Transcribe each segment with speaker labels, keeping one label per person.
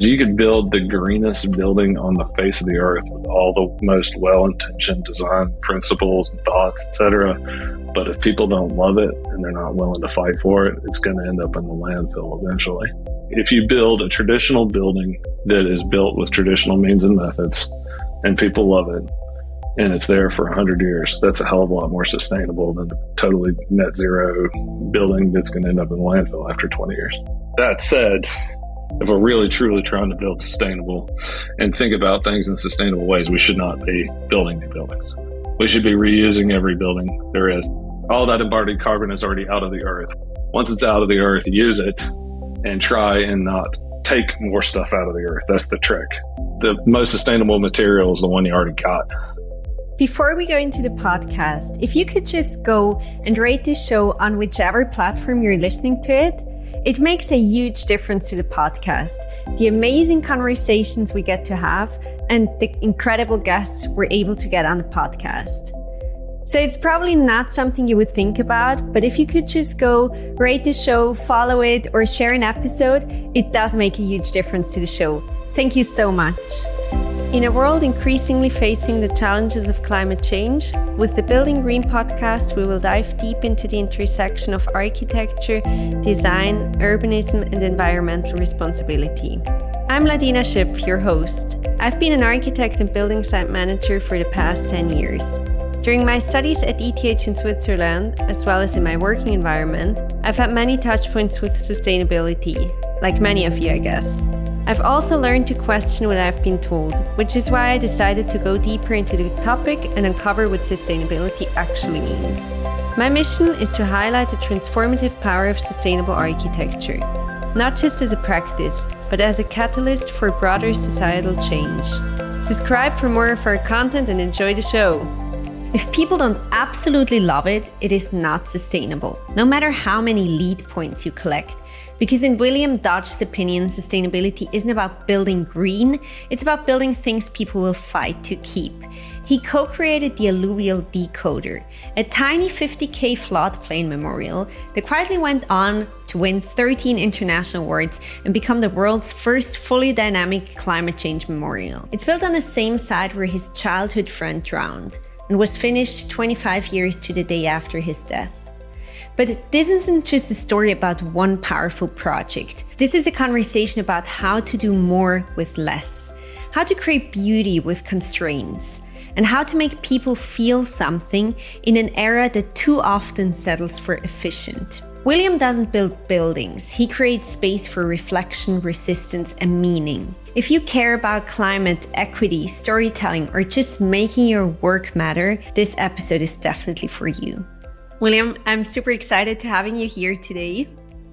Speaker 1: You could build the greenest building on the face of the earth with all the most well-intentioned design principles and thoughts, etc. But if people don't love it and they're not willing to fight for it, it's going to end up in the landfill eventually. If you build a traditional building that is built with traditional means and methods and people love it, and it's there for 100 years, that's a hell of a lot more sustainable than a totally net zero building that's going to end up in the landfill after 20 years. That said, if we're really truly trying to build sustainable and think about things in sustainable ways, we should not be building new buildings. We should be reusing every building there is. All that embodied carbon is already out of the earth. Once it's out of the earth, use it and try and not take more stuff out of the earth. That's the trick. The most sustainable material is the one you already got.
Speaker 2: Before we go into the podcast, if you could just go and rate this show on whichever platform you're listening to it, it makes a huge difference to the podcast, the amazing conversations we get to have, and the incredible guests we're able to get on the podcast. So it's probably not something you would think about, but if you could just go rate the show, follow it, or share an episode, it does make a huge difference to the show. Thank you so much. In a world increasingly facing the challenges of climate change, with the Building Green podcast, we will dive deep into the intersection of architecture, design, urbanism, and environmental responsibility. I'm Ladina Schipf, your host. I've been an architect and building site manager for the past 10 years. During my studies at ETH in Switzerland, as well as in my working environment, I've had many touchpoints with sustainability, like many of you, I guess. I've also learned to question what I've been told, which is why I decided to go deeper into the topic and uncover what sustainability actually means. My mission is to highlight the transformative power of sustainable architecture, not just as a practice, but as a catalyst for broader societal change. Subscribe for more of our content and enjoy the show. If people don't absolutely love it, it is not sustainable, no matter how many lead points you collect. Because in William Dodge's opinion, sustainability isn't about building green, it's about building things people will fight to keep. He co-created the Alluvial Decoder, a tiny 50K floodplain memorial that quietly went on to win 13 international awards and become the world's first fully dynamic climate change memorial. It's built on the same site where his childhood friend drowned and was finished 25 years to the day after his death. But this isn't just a story about one powerful project. This is a conversation about how to do more with less, how to create beauty with constraints, and how to make people feel something in an era that too often settles for efficient. William doesn't build buildings. He creates space for reflection, resistance, and meaning. If you care about climate, equity, storytelling, or just making your work matter, this episode is definitely for you. William, I'm super excited to having you here today.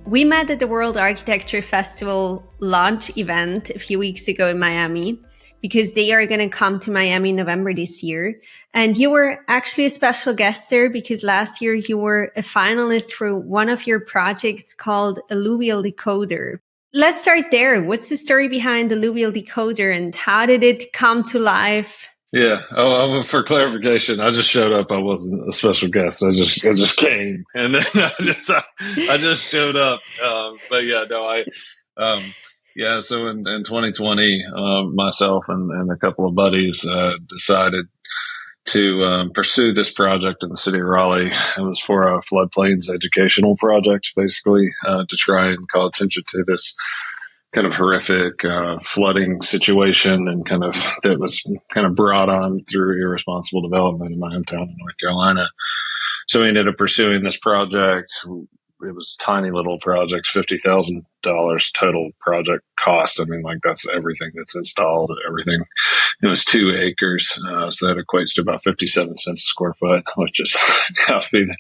Speaker 2: We met at the World Architecture Festival launch event a few weeks ago in Miami because they are going to come to Miami in November this year. And you were actually a special guest there because last year you were a finalist for one of your projects called Alluvial Decoder. Let's start there. What's the story behind Alluvial Decoder and how did it come to life?
Speaker 1: Yeah. Oh, for clarification, I just showed up. I wasn't a special guest. I just came, and then I just showed up. But yeah, no, So in 2020, myself and a couple of buddies decided to pursue this project in the city of Raleigh. It was for a floodplains educational project, basically, to try and call attention to this kind of horrific flooding situation and that was brought on through irresponsible development in my hometown in North Carolina. So we ended up pursuing this project. It was a tiny little project, $50,000 total project cost. I mean, that's everything that's installed, everything. It was 2 acres, so that equates to about 57 cents a square foot, which is got to be the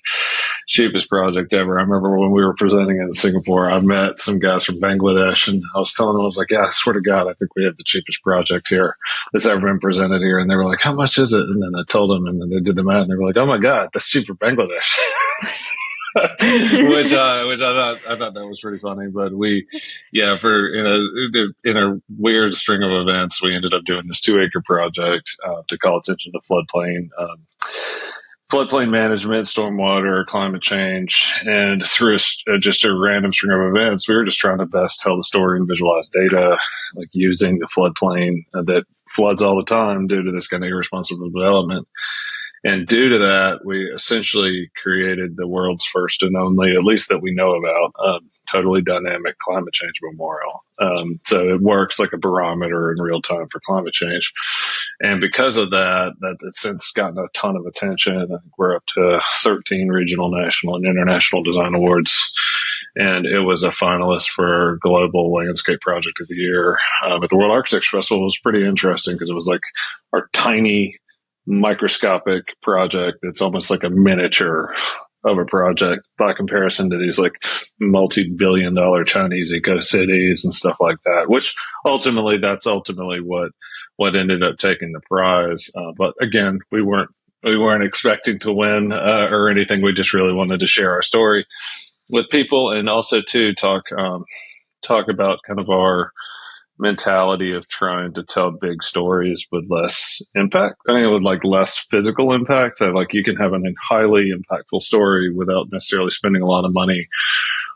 Speaker 1: cheapest project ever. I remember when we were presenting in Singapore, I met some guys from Bangladesh, and I was telling them, I was like, yeah, I swear to God, I think we have the cheapest project here that's ever been presented here. And they were like, how much is it? And then I told them, and then they did the math, and they were like, oh my God, that's cheap for Bangladesh. which I thought that was pretty funny. But in a weird string of events, we ended up doing this 2 acre project to call attention to floodplain floodplain management, stormwater, climate change, and through just a random string of events, we were just trying to best tell the story and visualize data, like using the floodplain that floods all the time due to this kind of irresponsible development. And due to that, we essentially created the world's first and only, at least that we know about, totally dynamic climate change memorial. So it works like a barometer in real time for climate change. And because of that, it's since gotten a ton of attention. I think we're up to 13 regional, national, and international design awards. And it was a finalist for Global Landscape Project of the Year at the World Architecture Festival. It was pretty interesting because it was like our tiny microscopic project. It's almost like a miniature of a project by comparison to these like multi-billion-dollar Chinese eco cities and stuff like that, which that's ultimately what ended up taking the prize. But again, we weren't expecting to win or anything. We just really wanted to share our story with people, and also to talk about kind of our mentality of trying to tell big stories with less impact. I mean, with like less physical impact. So like you can have a highly impactful story without necessarily spending a lot of money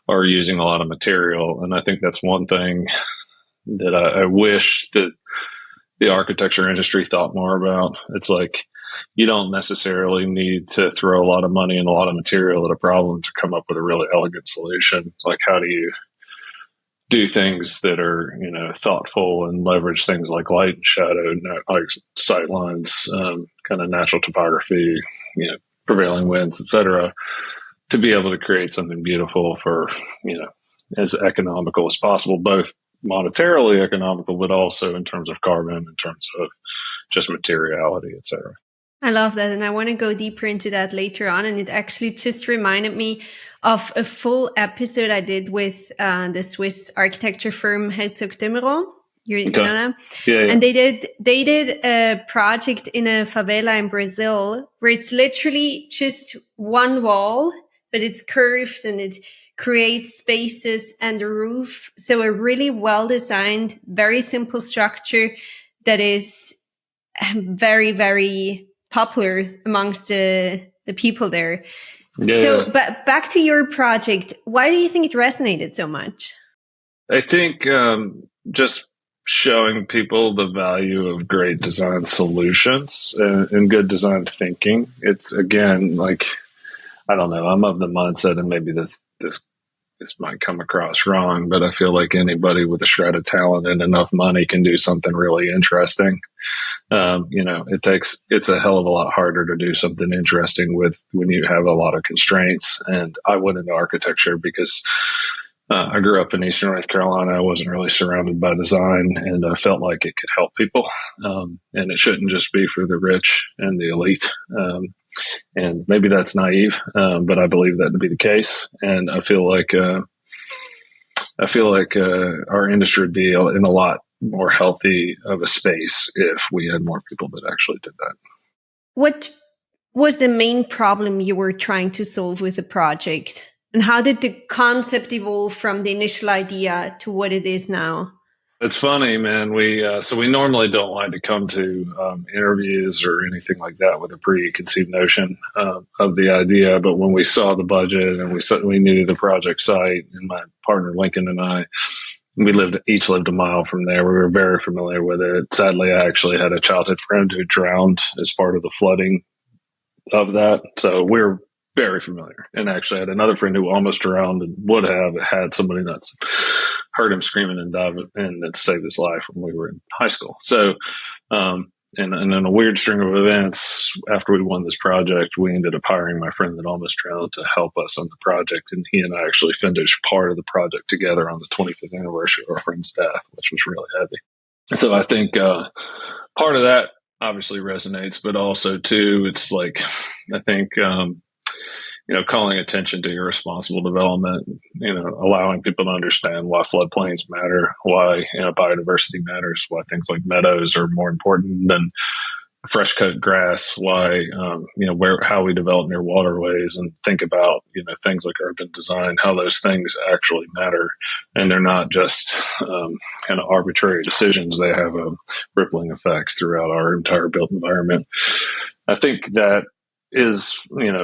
Speaker 1: or using a lot of material. And I think that's one thing that I wish that the architecture industry thought more about. It's like you don't necessarily need to throw a lot of money and a lot of material at a problem to come up with a really elegant solution. Like, how do you do things that are, thoughtful and leverage things like light and shadow, like sight lines, kind of natural topography, prevailing winds, etc., to be able to create something beautiful for, as economical as possible, both monetarily economical, but also in terms of carbon, in terms of just materiality, etc.
Speaker 2: I love that. And I want to go deeper into that later on. And it actually just reminded me of a full episode I did with the Swiss architecture firm Herzog-Dümmerow. You know them?
Speaker 1: Yeah.
Speaker 2: And they did a project in a favela in Brazil where it's literally just one wall, but it's curved and it creates spaces and a roof. So a really well-designed, very simple structure that is very, very popular amongst the people there.
Speaker 1: Yeah.
Speaker 2: So, but back to your project, why do you think it resonated so much?
Speaker 1: I think just showing people the value of great design solutions and good design thinking. It's, again, like, I don't know, I'm of the mindset, and maybe this might come across wrong, but I feel like anybody with a shred of talent and enough money can do something really interesting. It's a hell of a lot harder to do something interesting when you have a lot of constraints. And I went into architecture because I grew up in Eastern North Carolina. I wasn't really surrounded by design, and I felt like it could help people. And it shouldn't just be for the rich and the elite. And maybe that's naive, but I believe that to be the case. And I feel like our industry would be in a lot more healthy of a space if we had more people that actually did that.
Speaker 2: What was the main problem you were trying to solve with the project? And how did the concept evolve from the initial idea to what it is now?
Speaker 1: It's funny, man. We normally don't like to come to interviews or anything like that with a preconceived notion of the idea. But when we saw the budget and we knew the project site, and my partner Lincoln and I, we each lived a mile from there. We were very familiar with it. Sadly, I actually had a childhood friend who drowned as part of the flooding of that. So we're very familiar. And actually had another friend who almost drowned and would have had somebody that's heard him screaming and dive and that saved his life when we were in high school. So, and in a weird string of events, after we won this project, we ended up hiring my friend that almost drowned to help us on the project. And he and I actually finished part of the project together on the 25th anniversary of our friend's death, which was really heavy. So I think part of that obviously resonates, but also too, it's like, I think, calling attention to irresponsible development, allowing people to understand why floodplains matter, why biodiversity matters, why things like meadows are more important than fresh cut grass, why how we develop near waterways, and think about things like urban design, how those things actually matter, and they're not just kind of arbitrary decisions. They have rippling effects throughout our entire built environment. I think that is,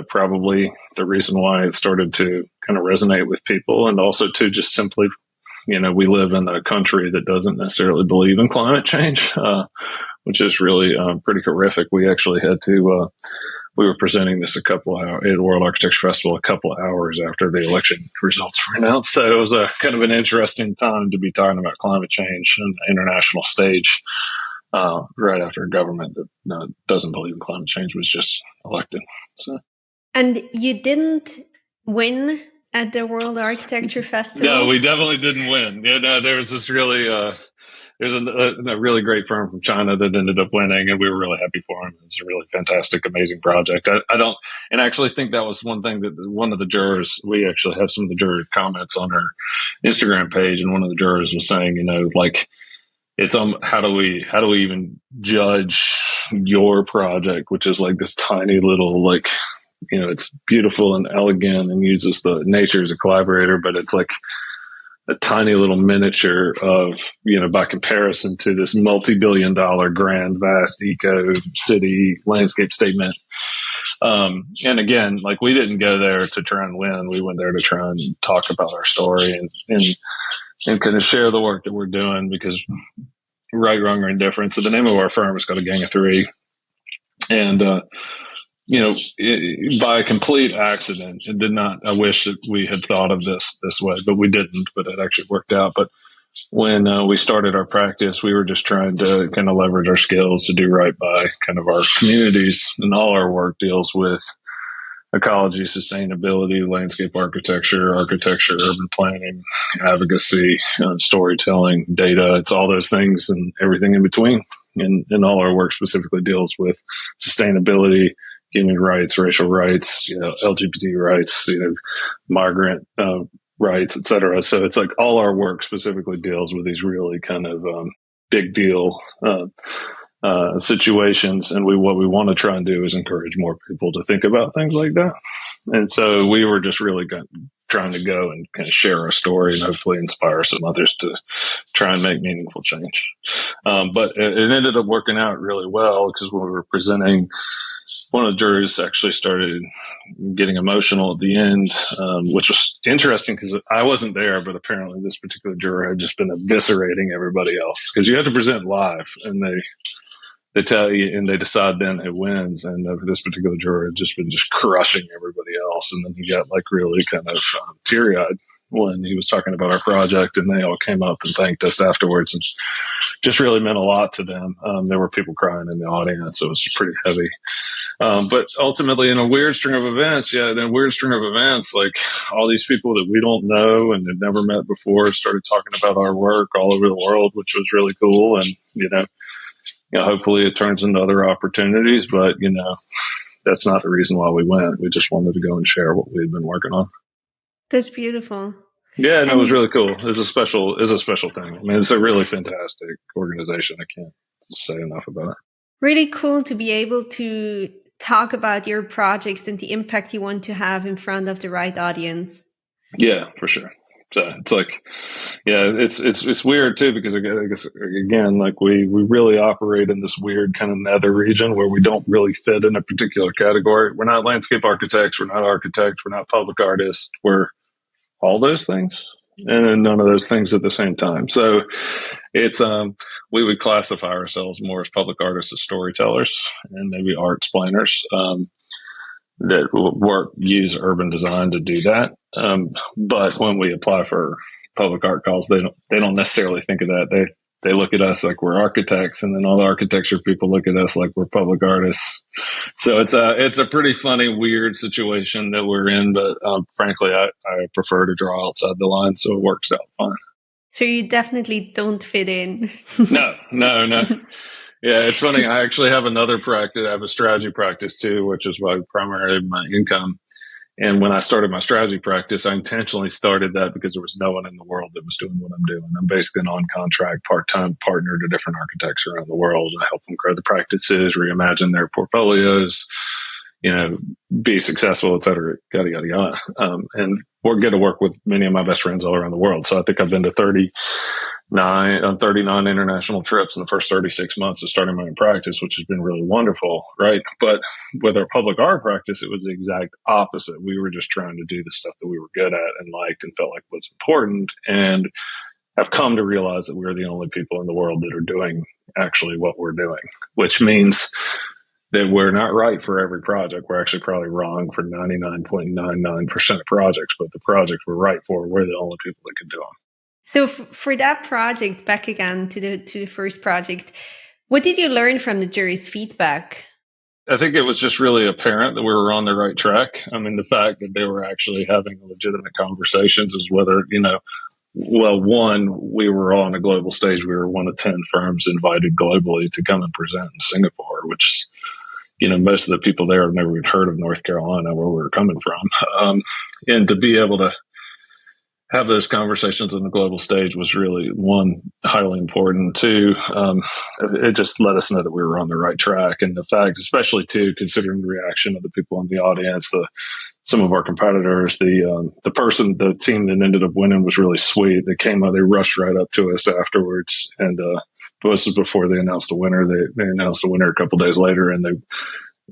Speaker 1: probably the reason why it started to kind of resonate with people. And also to just simply, we live in a country that doesn't necessarily believe in climate change, which is really pretty horrific. We actually had to, we were presenting this a couple of hours at World Architecture Festival a couple of hours after the election results were announced. So it was a kind of an interesting time to be talking about climate change on the international stage, right after a government that doesn't believe in climate change was just elected. So.
Speaker 2: And you didn't win at the World Architecture Festival?
Speaker 1: No, we definitely didn't win. Yeah, no, there was this really, there's a really great firm from China that ended up winning, and we were really happy for him. It was a really fantastic, amazing project. I don't, and I actually think that was one thing that one of the jurors, we actually have some of the juror comments on our Instagram page, and one of the jurors was saying, like, it's how do we even judge your project, which is like this tiny little, like, it's beautiful and elegant and uses the nature as a collaborator, but it's like a tiny little miniature of, by comparison to this multi-billion-dollar grand, vast eco city landscape statement. And again, like, we didn't go there to try and win. We went there to try and talk about our story and kind of share the work that we're doing, because right, wrong, or indifferent. So the name of our firm is called A Gang of Three. And, by a complete accident, it did not, I wish that we had thought of this way, but we didn't, but it actually worked out. But when we started our practice, we were just trying to kind of leverage our skills to do right by kind of our communities, and all our work deals with ecology, sustainability, landscape architecture, urban planning, advocacy, storytelling, data. It's all those things and everything in between. And all our work specifically deals with sustainability, human rights, racial rights, LGBT rights, migrant rights, et cetera. So it's like all our work specifically deals with these really kind of big deal situations. And what we want to try and do is encourage more people to think about things like that. And so we were just really trying to go and kind of share our story and hopefully inspire some others to try and make meaningful change. But it ended up working out really well, because when we were presenting, one of the jurors actually started getting emotional at the end, which was interesting because I wasn't there, but apparently this particular juror had just been eviscerating everybody else, because you have to present live, and they tell you, and they decide then who wins. And this particular juror had just been crushing everybody else. And then he got like really kind of teary eyed when he was talking about our project, and they all came up and thanked us afterwards, and just really meant a lot to them. There were people crying in the audience. So it was pretty heavy. But ultimately, in a weird string of events, like all these people that we don't know and had never met before started talking about our work all over the world, which was really cool. And, hopefully it turns into other opportunities, but, that's not the reason why we went. We just wanted to go and share what we had been working on.
Speaker 2: That's beautiful.
Speaker 1: Yeah, no, it was really cool. It's a special thing. I mean, it's a really fantastic organization. I can't say enough about it.
Speaker 2: Really cool to be able to talk about your projects and the impact you want to have in front of the right audience.
Speaker 1: Yeah, for sure. So it's like, yeah, it's weird too, because I guess again, like we really operate in this weird kind of nether region where we don't really fit in a particular category. We're not landscape architects. We're not architects. We're not public artists. We're all those things, and then none of those things at the same time. So it's we would classify ourselves more as public artists, as storytellers, and maybe art explainers that use urban design to do that. But when we apply for public art calls, they don't necessarily think of that. They look at us like we're architects, and then all the architecture people look at us like we're public artists. So it's a pretty funny, weird situation that we're in. But frankly, I prefer to draw outside the line, so it works out fine.
Speaker 2: So you definitely don't fit in.
Speaker 1: No. Yeah, it's funny. I actually have another practice. I have a strategy practice too, which is primarily my income. And when I started my strategy practice, I intentionally started that because there was no one in the world that was doing what I'm doing. I'm basically an on-contract, part-time partner to different architects around the world. I help them grow the practices, reimagine their portfolios, be successful, et cetera, yada, yada, yada. And or get to work with many of my best friends all around the world. So I think I've been to 39 international trips in the first 36 months of starting my own practice, which has been really wonderful, right? But with our public art practice, it was the exact opposite. We were just trying to do the stuff that we were good at and liked and felt like was important, and have come to realize that we're the only people in the world that are doing actually what we're doing, which means that we're not right for every project. We're actually probably wrong for 99.99% of projects, but the projects we're right for, we're the only people that can do them.
Speaker 2: So for that project, back again to the first project, what did you learn from the jury's feedback?
Speaker 1: I think it was just really apparent that we were on the right track. I mean, the fact that they were actually having legitimate conversations is whether, well, one, we were on a global stage. We were one of 10 firms invited globally to come and present in Singapore, which, most of the people there have never even heard of North Carolina, where we were coming from. And to be able to have those conversations on the global stage was really, one, highly important. Two, it just let us know that we were on the right track. And the fact, especially too, considering the reaction of the people in the audience, some of our competitors, the team that ended up winning was really sweet. They came out, they rushed right up to us afterwards. And, this was before they announced the winner. They announced the winner a couple of days later, and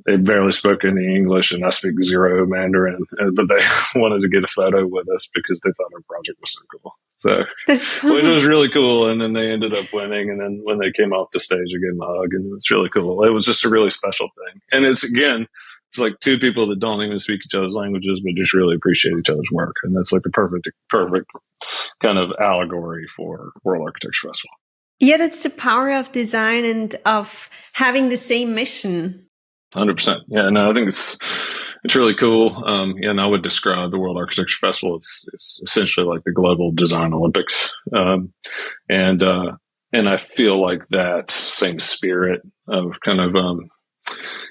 Speaker 1: they barely spoke any English, and I speak zero Mandarin, but they wanted to get a photo with us because they thought our project was so cool. So, which was really cool. And then they ended up winning. And then when they came off the stage, I gave them a hug, and it's really cool. It was just a really special thing. And it's like two people that don't even speak each other's languages, but just really appreciate each other's work. And that's like the perfect kind of allegory for World Architecture Festival.
Speaker 2: Yeah, that's the power of design and of having the same mission.
Speaker 1: 100%. Yeah, no, I think it's really cool. And I would describe the World Architecture Festival. It's essentially like the Global Design Olympics. And I feel like that same spirit of kind of,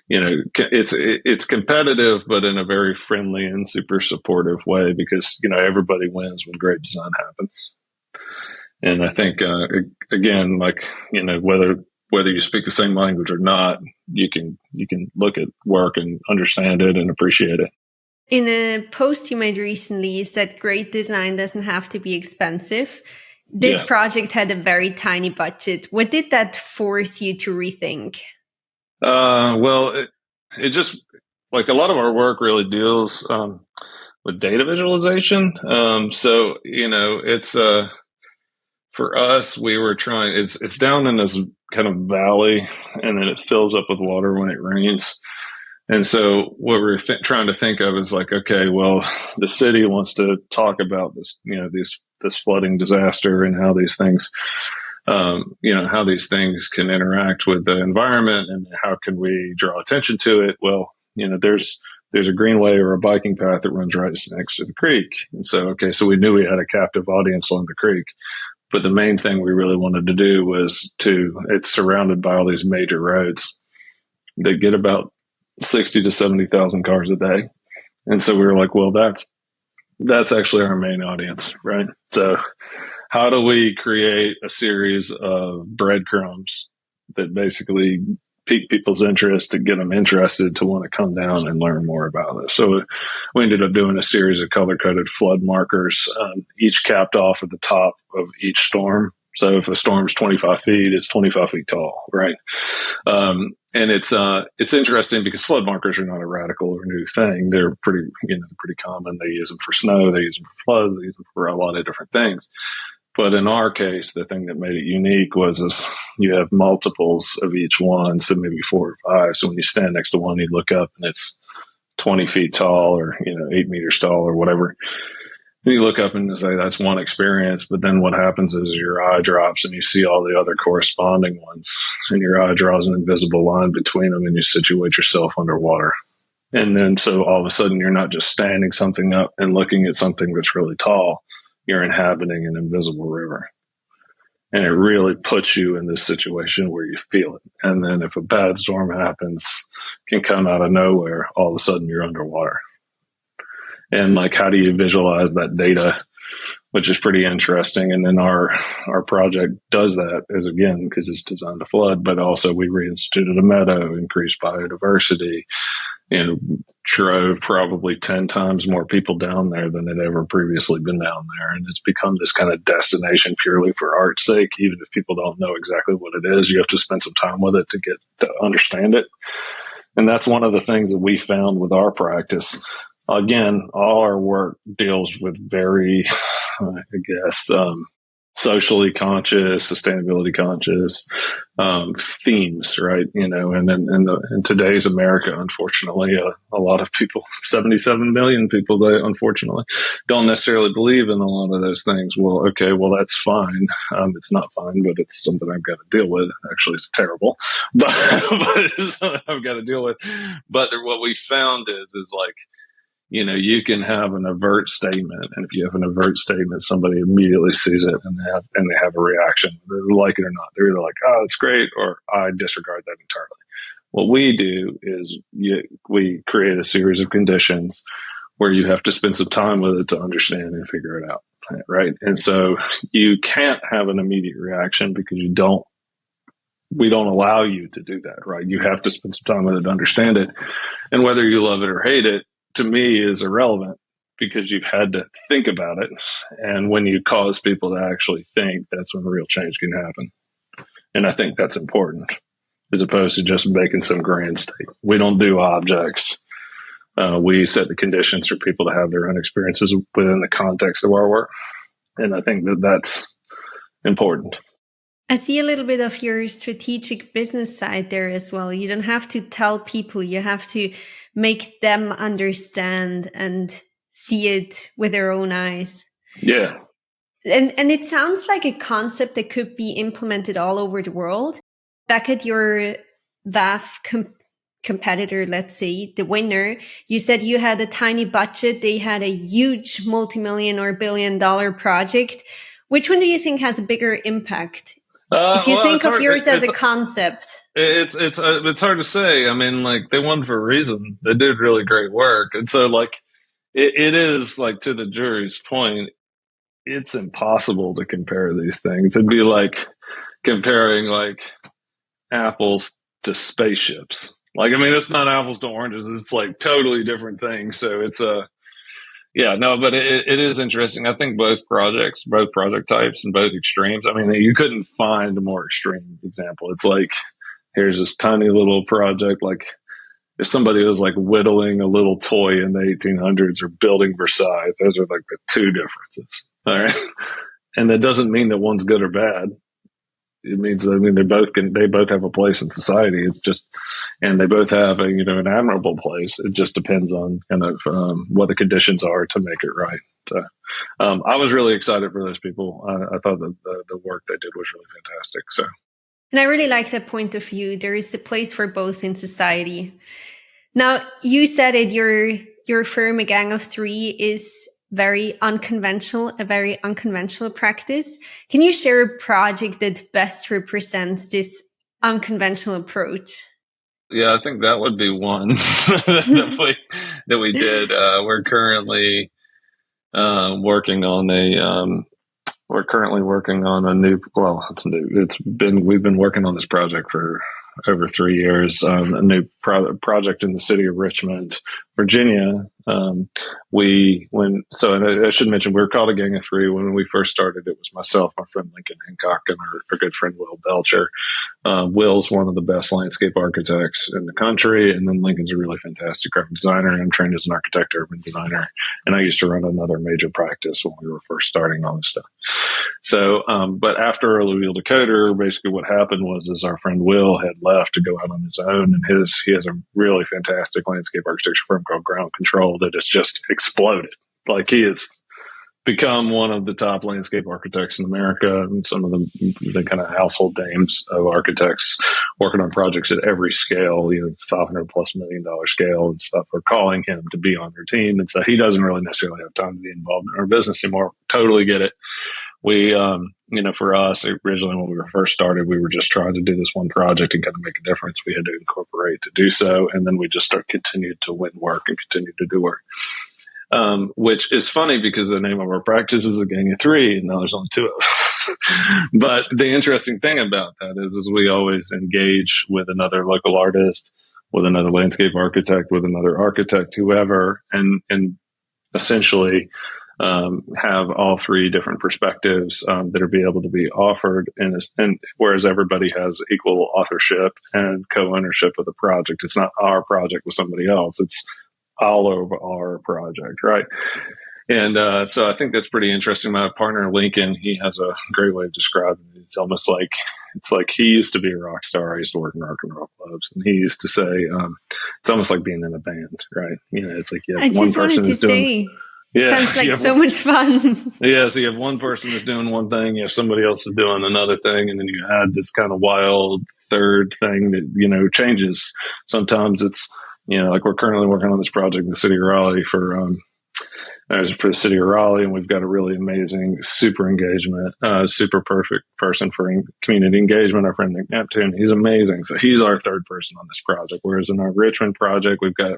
Speaker 1: it's competitive, but in a very friendly and super supportive way, because, everybody wins when great design happens. And I think, again, like, whether you speak the same language or not, you can look at work and understand it and appreciate it.
Speaker 2: In a post you made recently, you said great design doesn't have to be expensive. This project had a very tiny budget. What did that force you to rethink?
Speaker 1: Well, it just, like, a lot of our work really deals with data visualization. So, it's for us, we were trying, it's down in this kind of valley, and then it fills up with water when it rains. And so what we're trying to think of is like, okay, well, the city wants to talk about this, this flooding disaster and how these things, how these things can interact with the environment, and how can we draw attention to it? Well, there's a greenway or a biking path that runs right next to the creek. And so, okay, so we knew we had a captive audience along the creek. But the main thing we really wanted to do was it's surrounded by all these major roads that get about 60 to 70,000 cars a day. And so we were like, well, that's actually our main audience, right? So how do we create a series of breadcrumbs that basically pique people's interest, to get them interested to want to come down and learn more about this? So we ended up doing a series of color-coded flood markers, each capped off at the top of each storm. So if a storm's 25 feet, it's 25 feet tall, right? And it's interesting because flood markers are not a radical or new thing. They're pretty common. They use them for snow, they use them for floods, they use them for a lot of different things. But in our case, the thing that made it unique was you have multiples of each one, so maybe 4 or 5. So when you stand next to one, you look up and it's 20 feet tall, or 8 meters tall, or whatever. And you look up and say that's one experience. But then what happens is your eye drops and you see all the other corresponding ones, and your eye draws an invisible line between them, and you situate yourself underwater. And then so all of a sudden you're not just standing something up and looking at something that's really tall. You're inhabiting an invisible river. And it really puts you in this situation where you feel it. And then if a bad storm happens, can come out of nowhere, all of a sudden you're underwater. And like, how do you visualize that data, which is pretty interesting. And then our project does that, as again, because it's designed to flood, but also we reinstituted a meadow, increased biodiversity, drove probably 10 times more people down there than had ever previously been down there. And it's become this kind of destination purely for art's sake. Even if people don't know exactly what it is, you have to spend some time with it to get to understand it. And that's one of the things that we found with our practice. Again, all our work deals with very, I guess, socially conscious, sustainability conscious themes, right? And then in today's America, unfortunately, a lot of people, 77 million people, they unfortunately don't necessarily believe in a lot of those things. Well, okay, well, that's fine. It's not fine, but it's something I've got to deal with. Actually, it's terrible, but it's something I've got to deal with. But what we found is like, you can have an overt statement, and if you have an overt statement, somebody immediately sees it and they have a reaction. Whether they like it or not. They're either like, "Oh, it's great," or "I disregard that entirely." What we do is we create a series of conditions where you have to spend some time with it to understand and figure it out, right? And so you can't have an immediate reaction because we don't allow you to do that, right? You have to spend some time with it to understand it, and whether you love it or hate it, to me, is irrelevant because you've had to think about it. And when you cause people to actually think, that's when real change can happen. And I think that's important as opposed to just making some grand statement. We don't do objects. We set the conditions for people to have their own experiences within the context of our work. And I think that that's important.
Speaker 2: I see a little bit of your strategic business side there as well. You don't have to tell people, you have to make them understand and see it with their own eyes.
Speaker 1: Yeah.
Speaker 2: And it sounds like a concept that could be implemented all over the world. Back at your VHow competitor, let's say, the winner, you said you had a tiny budget. They had a huge multi-million or billion-dollar project. Which one do you think has a bigger impact? If you think of yours as a concept.
Speaker 1: It's hard to say. I mean, like, they won for a reason. They did really great work. And so, like, it is, like, to the jury's point, it's impossible to compare these things. It'd be like comparing, like, apples to spaceships. Like, I mean, it's not apples to oranges. It's, like, totally different things. So it's yeah, no, but it is interesting. I think both project types and both extremes. I mean, you couldn't find a more extreme example. It's like, here's this tiny little project. Like, if somebody was like whittling a little toy in the 1800s or building Versailles, those are like the two differences. All right. And that doesn't mean that one's good or bad. It means, I mean, they both have a place in society. It's just, and they both have an admirable place. It just depends on kind of what the conditions are to make it right. So, I was really excited for those people. I thought that the work they did was really fantastic. So,
Speaker 2: and I really like that point of view. There is a place for both in society. Now, you said it. Your firm, A Gang of Three, is a very unconventional practice. Can you share a project that best represents this unconventional approach?
Speaker 1: Yeah, I think that would be one that we did. We're currently working on a new. Well, it's new. We've been working on this project for over 3 years. A new project in the city of Richmond, Virginia. And I should mention, we were called A Gang of Three. When we first started, it was myself, my friend Lincoln Hancock, and our good friend Will Belcher. Will's one of the best landscape architects in the country, and then Lincoln's a really fantastic graphic designer. I'm trained as an architect, urban designer, and I used to run another major practice when we were first starting all this stuff. So, but after Louisville Decoder, basically what happened was our friend Will had left to go out on his own, and he has a really fantastic landscape architecture firm called Ground Control that has just exploded. Like, he has become one of the top landscape architects in America, and some of the kind of household names of architects working on projects at every scale, $500+ million scale and stuff, are calling him to be on their team. And so he doesn't really necessarily have time to be involved in our business anymore. Totally get it. We, for us, originally when we were first started, we were just trying to do this one project and kind of make a difference. We had to incorporate to do so. And then we just continued to win work and continued to do work. Which is funny because the name of our practice is A Gang of Three, and now there's only two of them. But the interesting thing about that is we always engage with another local artist with another landscape architect, with another architect, whoever, and essentially have all three different perspectives that are be able to be offered, and whereas everybody has equal authorship and co-ownership of the project. It's not our project with somebody else. It's all over our project, right? And so I think that's pretty interesting. My partner Lincoln, he has a great way of describing it. It's almost like he used to be a rock star. I used to work in rock and roll clubs, and he used to say it's almost like being in a band, right? It's like you have one person who's doing.
Speaker 2: Yeah, sounds like so much fun.
Speaker 1: Yeah, so you have one person that's doing one thing, you have somebody else is doing another thing, and then you add this kind of wild third thing that changes. Sometimes it's like we're currently working on this project in the city of Raleigh for the city of Raleigh, and we've got a really amazing, super engagement, super perfect person for community engagement. Our friend Nick Neptune, he's amazing. So he's our third person on this project. Whereas in our Richmond project, we've got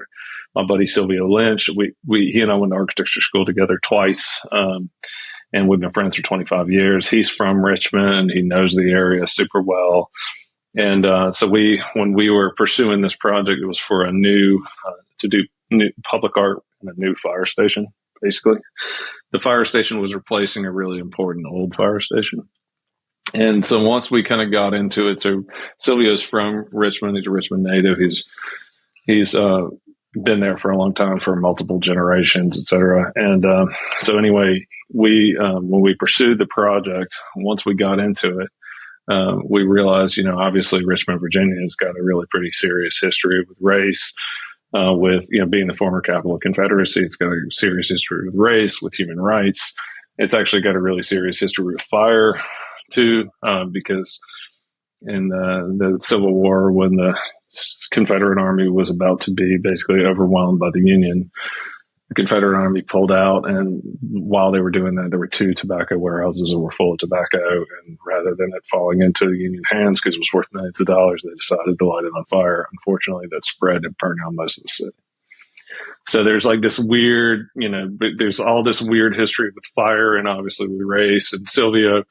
Speaker 1: my buddy Silvio Lynch. He and I went to architecture school together twice, and we've been friends for 25 years. He's from Richmond. He knows the area super well. And so when we were pursuing this project, it was for to do new public art and a new fire station. Basically, the fire station was replacing a really important old fire station. And so once we kind of got into it, so Silvio's from Richmond. He's a Richmond native. He's been there for a long time, for multiple generations, et cetera. And so anyway, when we pursued the project, once we got into it, we realized, obviously Richmond, Virginia has got a really pretty serious history with race. With being the former capital of Confederacy, it's got a serious history with race, with human rights. It's actually got a really serious history with fire too, because in the Civil War, when the Confederate Army was about to be basically overwhelmed by the Union, the Confederate Army pulled out, and while they were doing that, there were 2 tobacco warehouses that were full of tobacco, and rather than it falling into the Union hands because it was worth millions of dollars, they decided to light it on fire. Unfortunately, that spread and burned down most of the city. So there's like this weird, there's all this weird history with fire and obviously with race. And Silvio,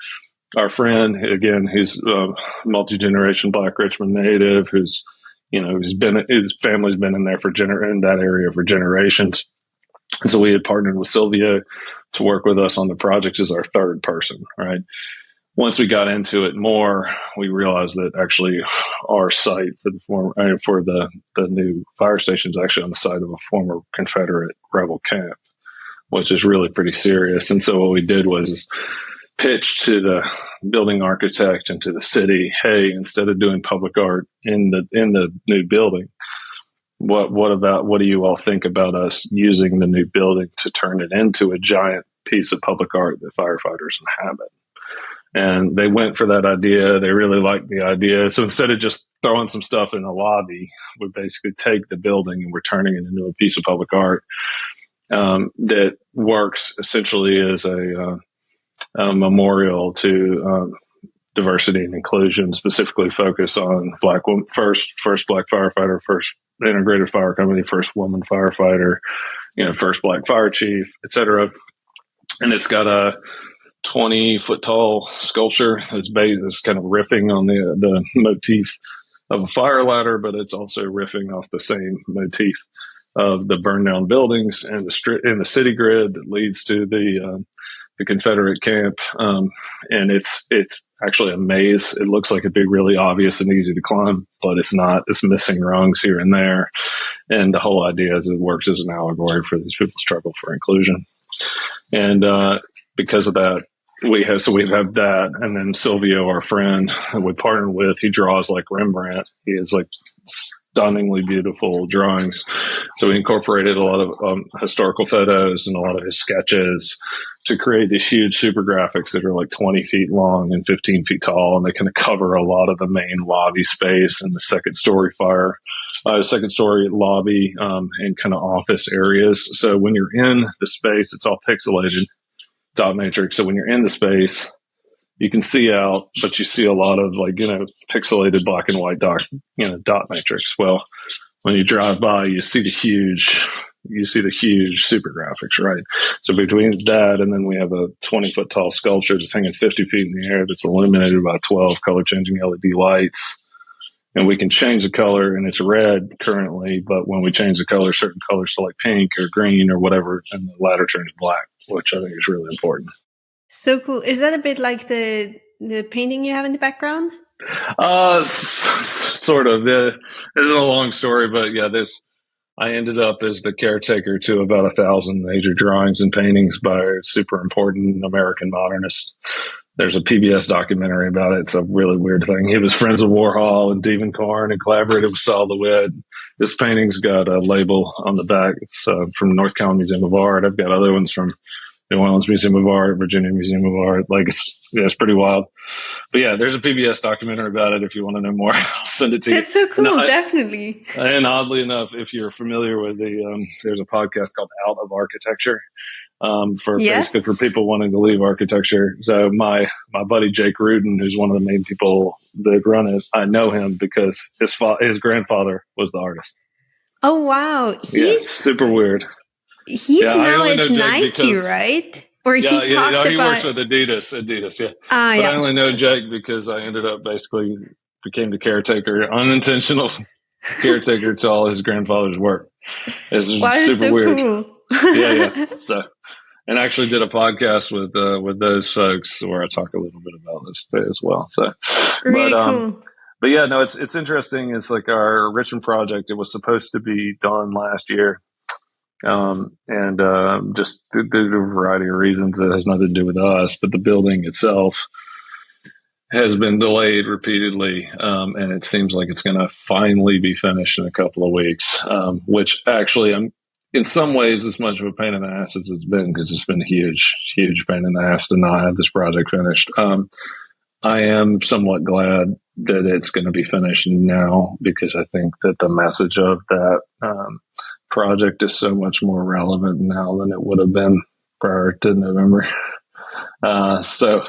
Speaker 1: our friend, again, he's a multi-generation Black Richmond native his family's been in there in that area for generations. And so we had partnered with Silvio to work with us on the project as our third person, right? Once we got into it more, we realized that actually our site for the new fire station is actually on the site of a former Confederate rebel camp, which is really pretty serious. And so what we did was pitch to the building architect and to the city, hey, instead of doing public art in the new building, what do you all think about us using the new building to turn it into a giant piece of public art that firefighters inhabit? And they went for that idea. They really liked the idea. So instead of just throwing some stuff in the lobby, we basically take the building and we're turning it into a piece of public art that works essentially as a memorial to diversity and inclusion, specifically focus on Black woman, first Black firefighter, first integrated fire company, first woman firefighter, first Black fire chief, et cetera. And it's got a 20-foot tall sculpture that's kind of riffing on the motif of a fire ladder, but it's also riffing off the same motif of the burned down buildings and the city grid that leads to the Confederate camp. And it's actually a maze. It looks like it'd be really obvious and easy to climb, but it's not. It's missing rungs here and there. And the whole idea is it works as an allegory for these people's struggle for inclusion. And because of that, we have that. And then Silvio, our friend that we partnered with, he draws like Rembrandt. He has like stunningly beautiful drawings. So we incorporated a lot of historical photos and a lot of his sketches to create these huge super graphics that are like 20 feet long and 15 feet tall. And they kind of cover a lot of the main lobby space and the second story lobby and kind of office areas. So when you're in the space, it's all pixelated dot matrix. So when you're in the space, you can see out, but you see a lot of pixelated black and white dot matrix. Well, when you drive by, you see the huge super graphics, right? So between that and then we have a 20-foot tall sculpture that's hanging 50 feet in the air that's illuminated by 12 color changing LED lights. and we can change the color, and it's red currently, but when we change the color, certain colors to like pink or green or whatever, and the ladder turns black, which I think is really important.
Speaker 2: So cool. Is that a bit like the painting you have in the background?
Speaker 1: Sort of. This is a long story, but yeah, I ended up as the caretaker to about 1,000 major drawings and paintings by super important American modernists. There's a PBS documentary about it. It's a really weird thing. He was friends with Warhol and Dievenkorn and collaborated with Sol LeWitt. This painting's got a label on the back. It's from North Carolina Museum of Art. I've got other ones from New Orleans Museum of Art, Virginia Museum of Art. Like, it's pretty wild. But yeah, there's a PBS documentary about it if you want to know more. I'll send it to you.
Speaker 2: That's so cool, definitely.
Speaker 1: And oddly enough, if you're familiar with there's a podcast called Out of Architecture basically for people wanting to leave architecture. So my buddy Jake Rudin, who's one of the main people that run it, I know him because his grandfather was the artist.
Speaker 2: Oh, wow.
Speaker 1: He's super weird.
Speaker 2: He's now at Nike, right? Or he talks about...
Speaker 1: He works with Adidas, yeah. But I only know Jake because I ended up basically became the caretaker, unintentional caretaker to all his grandfather's work. It's super
Speaker 2: so
Speaker 1: weird.
Speaker 2: Cool.
Speaker 1: Yeah. So, and I actually did a podcast with those folks where I talk a little bit about this today as well. So,
Speaker 2: really cool.
Speaker 1: But yeah, no, it's interesting. It's like our Richmond project. It was supposed to be done last year. Just due to a variety of reasons that has nothing to do with us, but the building itself has been delayed repeatedly. And it seems like it's going to finally be finished in a couple of weeks, which actually I'm in some ways as much of a pain in the ass as it's been, because it's been a huge pain in the ass to not have this project finished. I am somewhat glad that it's going to be finished now, because I think that the message of that, project is so much more relevant now than it would have been prior to November. So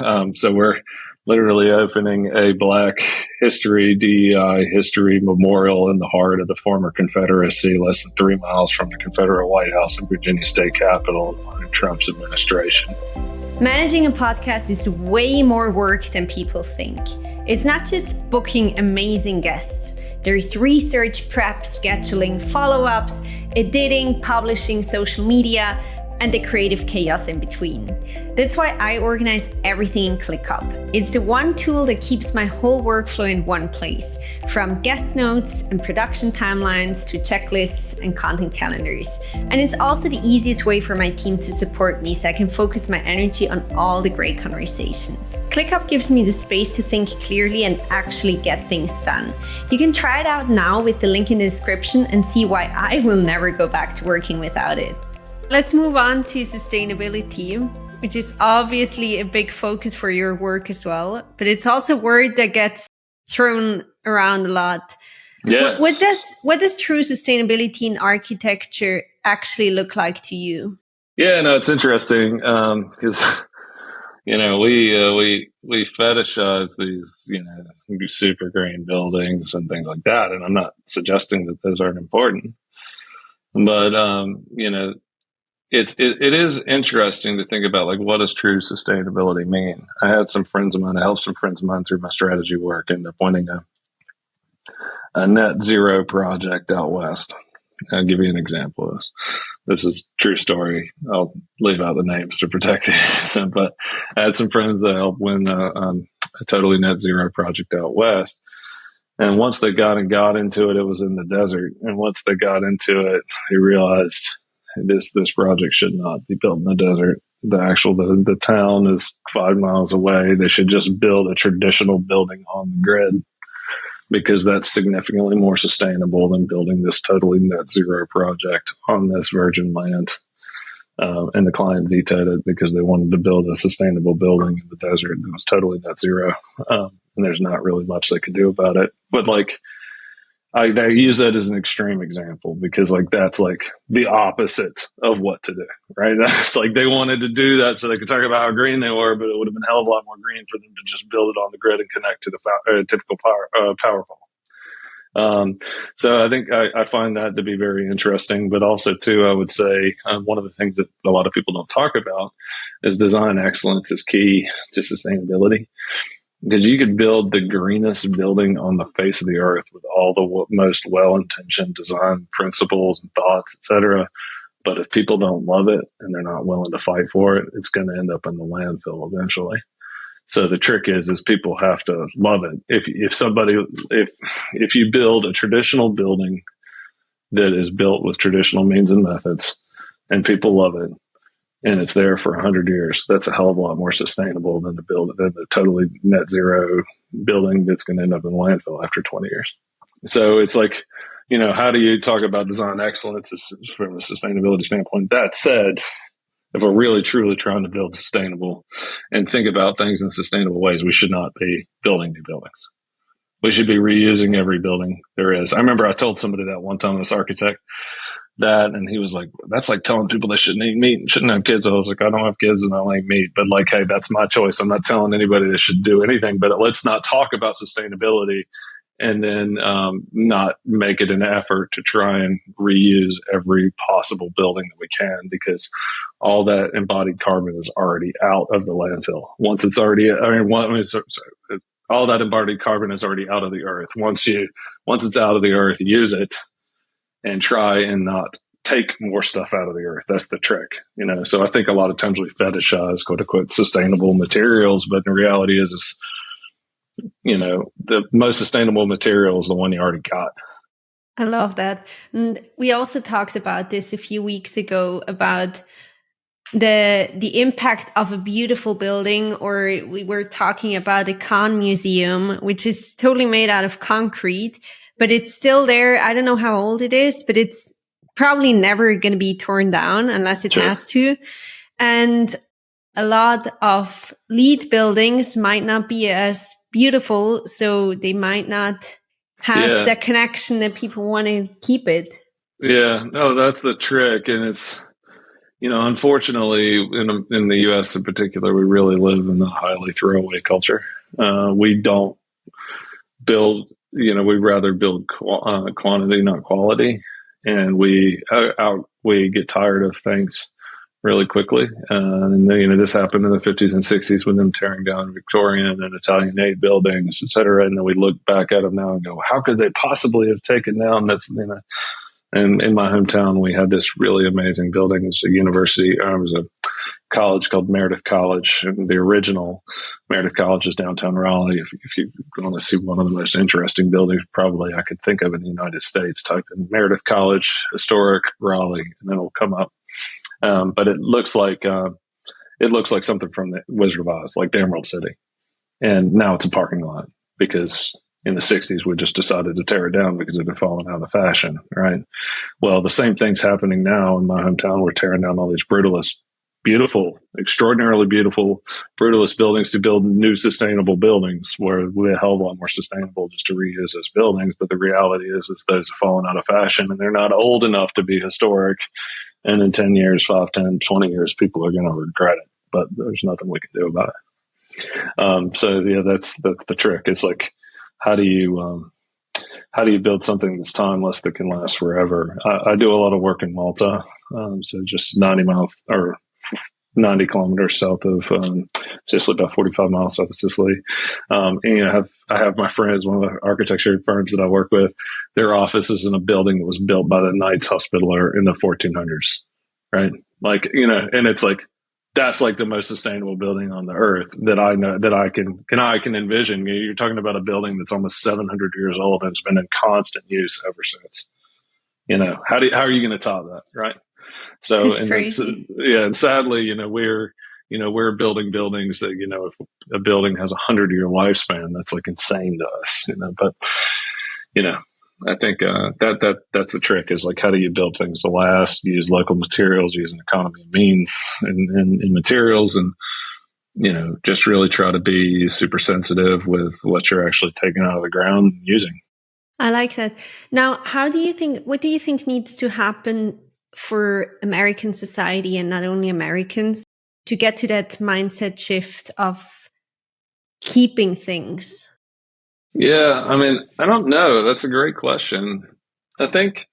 Speaker 1: we're literally opening a Black DEI history memorial in the heart of the former Confederacy, less than 3 miles from the Confederate White House and Virginia State Capitol under Trump's administration.
Speaker 2: Managing a podcast is way more work than people think. It's not just booking amazing guests. There's research, prep, scheduling, follow-ups, editing, publishing, social media, and the creative chaos in between. That's why I organize everything in ClickUp. It's the one tool that keeps my whole workflow in one place, from guest notes and production timelines to checklists and content calendars. And it's also the easiest way for my team to support me, so I can focus my energy on all the great conversations. ClickUp gives me the space to think clearly and actually get things done. You can try it out now with the link in the description and see why I will never go back to working without it. Let's move on to sustainability, which is obviously a big focus for your work as well, but it's also a word that gets thrown around a lot.
Speaker 1: Yeah.
Speaker 2: What does true sustainability in architecture actually look like to you?
Speaker 1: Yeah, no, it's interesting because we fetishize these super green buildings and things like that, and I'm not suggesting that those aren't important, but It is interesting to think about, like, what does true sustainability mean? I had some friends of mine, I helped some friends of mine through my strategy work, end up winning a net zero project out west. I'll give you an example of this. This is a true story. I'll leave out the names to protect the innocent, but I had some friends that helped win a totally net zero project out west. And once they got into it, it was in the desert. And once they got into it, they realized this project should not be built in the desert. The town is 5 miles away. They should just build a traditional building on the grid, because that's significantly more sustainable than building this totally net zero project on this virgin land. And the client vetoed it because they wanted to build a sustainable building in the desert that was totally net zero. And there's not really much they could do about it. But I use that as an extreme example because that's the opposite of what to do, right? That's they wanted to do that so they could talk about how green they were, but it would have been a hell of a lot more green for them to just build it on the grid and connect to the typical power pole. So I think I find that to be very interesting, but also too, I would say one of the things that a lot of people don't talk about is design excellence is key to sustainability. because you could build the greenest building on the face of the earth with all the most well-intentioned design principles and thoughts, etc. But if people don't love it and they're not willing to fight for it, it's going to end up in the landfill eventually. So the trick is people have to love it. If you build a traditional building that is built with traditional means and methods, and people love it, and it's there for 100 years, that's a hell of a lot more sustainable than the totally net zero building that's going to end up in the landfill after 20 years. So it's like, how do you talk about design excellence from a sustainability standpoint? That said, if we're really truly trying to build sustainable and think about things in sustainable ways, we should not be building new buildings. We should be reusing every building there is. I remember I told somebody that one time, this architect, and he was like, that's like telling people they shouldn't eat meat and shouldn't have kids. I was like, I don't have kids and I don't eat meat, but like, hey, that's my choice. I'm not telling anybody they should do anything, but let's not talk about sustainability and then not make it an effort to try and reuse every possible building that we can, because all that embodied carbon is already out of the landfill. Once it's already, all that embodied carbon is already out of the earth. Once it's out of the earth, use it and try and not take more stuff out of the earth. That's the trick, So I think a lot of times we fetishize quote unquote sustainable materials, but the reality is the most sustainable material is the one you already got.
Speaker 2: I love that. And we also talked about this a few weeks ago about the impact of a beautiful building, or we were talking about a Khan museum, which is totally made out of concrete, but it's still there. I don't know how old it is, but it's probably never going to be torn down unless it has to. And a lot of LEED buildings might not be as beautiful, so they might not have that connection that people want to keep it.
Speaker 1: Yeah, no, that's the trick. And it's, unfortunately, in the U.S. in particular, we really live in a highly throwaway culture. We don't build, we rather build quantity, not quality. And we get tired of things really quickly. And this happened in the 50s and 60s with them tearing down Victorian and Italianate buildings, et cetera. And then we look back at them now and go, how could they possibly have taken down this, And in my hometown, we had this really amazing building. It was a university. It was a college called Meredith College. And the original Meredith College is downtown Raleigh. If you want to see one of the most interesting buildings probably I could think of in the United States, type in Meredith College, historic Raleigh, and then it'll come up. But it looks like something from the Wizard of Oz, like the Emerald City. And now it's a parking lot because in the 60s, we just decided to tear it down because it had fallen out of fashion, right? Well, the same thing's happening now in my hometown. We're tearing down all these brutalist, beautiful, extraordinarily beautiful brutalist buildings to build new sustainable buildings where we're a hell of a lot more sustainable just to reuse those buildings. But the reality is those have fallen out of fashion and they're not old enough to be historic. And in 10 years, 5, 10, 20 years, people are going to regret it. But there's nothing we can do about it. So, yeah, that's the trick. It's like, how do you build something that's timeless that can last forever? I do a lot of work in Malta, so just 90 kilometers south of Sicily, about 45 miles south of Sicily. And I have my friends, one of the architecture firms that I work with. Their office is in a building that was built by the Knights Hospitaller in the 1400s, right? Like, and it's like, that's like the most sustainable building on the earth that I know that I can envision. You're talking about a building that's almost 700 years old and it's been in constant use ever since. How are you going to top that, right? So, and sadly, we're building buildings that, if a building has 100-year lifespan, that's like insane to us, but, I think that's the trick is like, how do you build things to last? Use local materials, use an economy of means in materials, and just really try to be super sensitive with what you're actually taking out of the ground and using.
Speaker 2: I like that. Now, what do you think needs to happen for American society, and not only Americans, to get to that mindset shift of keeping things?
Speaker 1: Yeah, I mean, I don't know. That's a great question. I think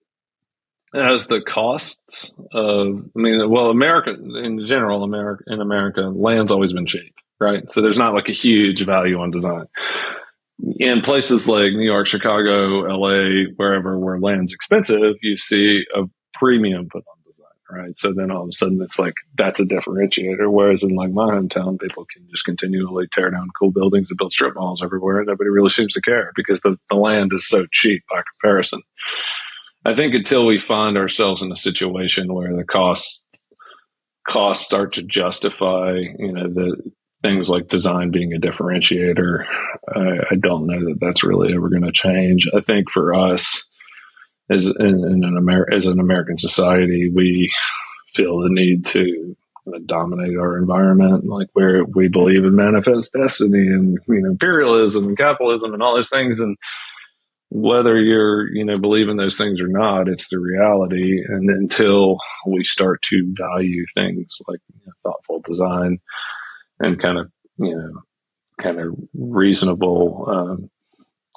Speaker 1: as the costs of, America in general, in America, land's always been cheap. right? So there's not like a huge value on design. In places like New York, Chicago, LA, wherever where land's expensive, you see a premium put on design, right? So then all of a sudden it's like that's a differentiator. Whereas in like my hometown, people can just continually tear down cool buildings and build strip malls everywhere, and nobody really seems to care because the land is so cheap by comparison. I think until we find ourselves in a situation where the costs start to justify, the things like design being a differentiator, I don't know that that's really ever going to change. I think for us as an American society, we feel the need to dominate our environment, like where we believe in manifest destiny and imperialism and capitalism and all those things. And whether you're believe in those things or not, it's the reality. And until we start to value things like thoughtful design and kind of reasonable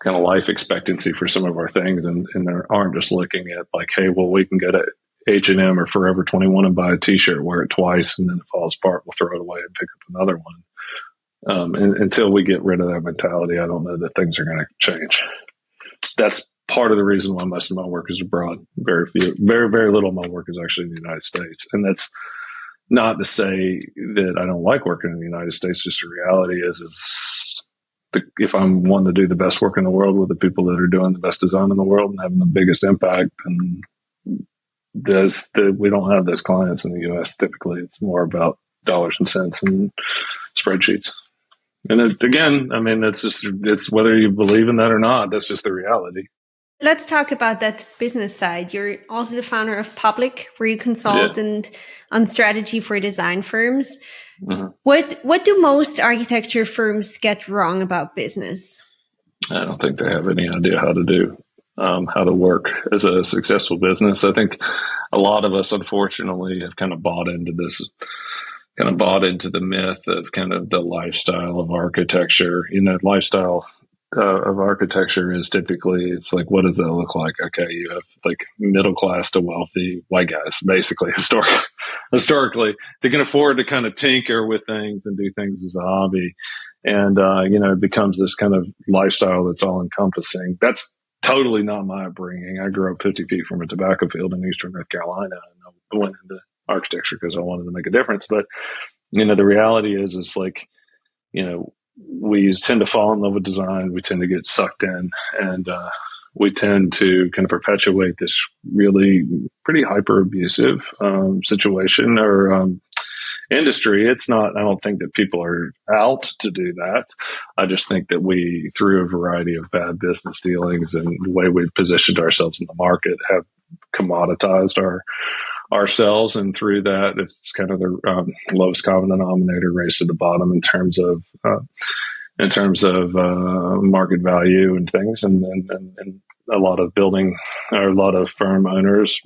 Speaker 1: kind of life expectancy for some of our things, and aren't just looking at like, hey, well, we can go to H&M or Forever 21 and buy a T-shirt, wear it twice, and then it falls apart, we'll throw it away and pick up another one. And until we get rid of that mentality, I don't know that things are going to change. That's part of the reason why most of my work is abroad. Very little of my work is actually in the United States. And that's not to say that I don't like working in the United States. Just the reality is if I'm wanting to do the best work in the world with the people that are doing the best design in the world and having the biggest impact, and we don't have those clients in the U.S. Typically, it's more about dollars and cents and spreadsheets. And it's whether you believe in that or not. That's just the reality.
Speaker 2: Let's talk about that business side. You're also the founder of Public, where you consult on strategy for design firms. Mm-hmm. What do most architecture firms get wrong about business?
Speaker 1: I don't think they have any idea how to work as a successful business. I think a lot of us, unfortunately, have kind of bought into the myth of kind of the lifestyle of architecture. Lifestyle of architecture is typically, it's like, what does that look like? Okay, you have like middle class to wealthy white guys, basically, historically, they can afford to kind of tinker with things and do things as a hobby. And, it becomes this kind of lifestyle that's all encompassing. That's totally not my upbringing. I grew up 50 feet from a tobacco field in Eastern North Carolina, and I went into architecture because I wanted to make a difference. But, the reality is like, we tend to fall in love with design. We tend to get sucked in, and we tend to kind of perpetuate this really pretty hyper abusive situation or industry. It's not, I don't think that people are out to do that. I just think that we, through a variety of bad business dealings and the way we've positioned ourselves in the market, have commoditized ourselves, and through that, it's kind of the lowest common denominator, race to the bottom in terms of market value and things, and a lot of firm owners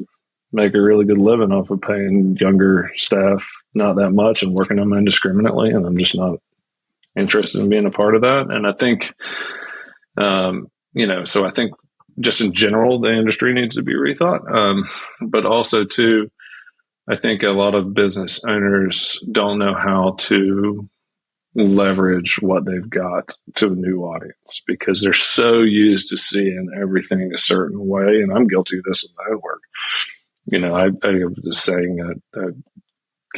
Speaker 1: make a really good living off of paying younger staff not that much and working them indiscriminately, and I'm just not interested in being a part of that. And I think, so I think just in general, the industry needs to be rethought, but also too, I think a lot of business owners don't know how to leverage what they've got to a new audience because they're so used to seeing everything a certain way. And I'm guilty of this in my own work. I was saying that I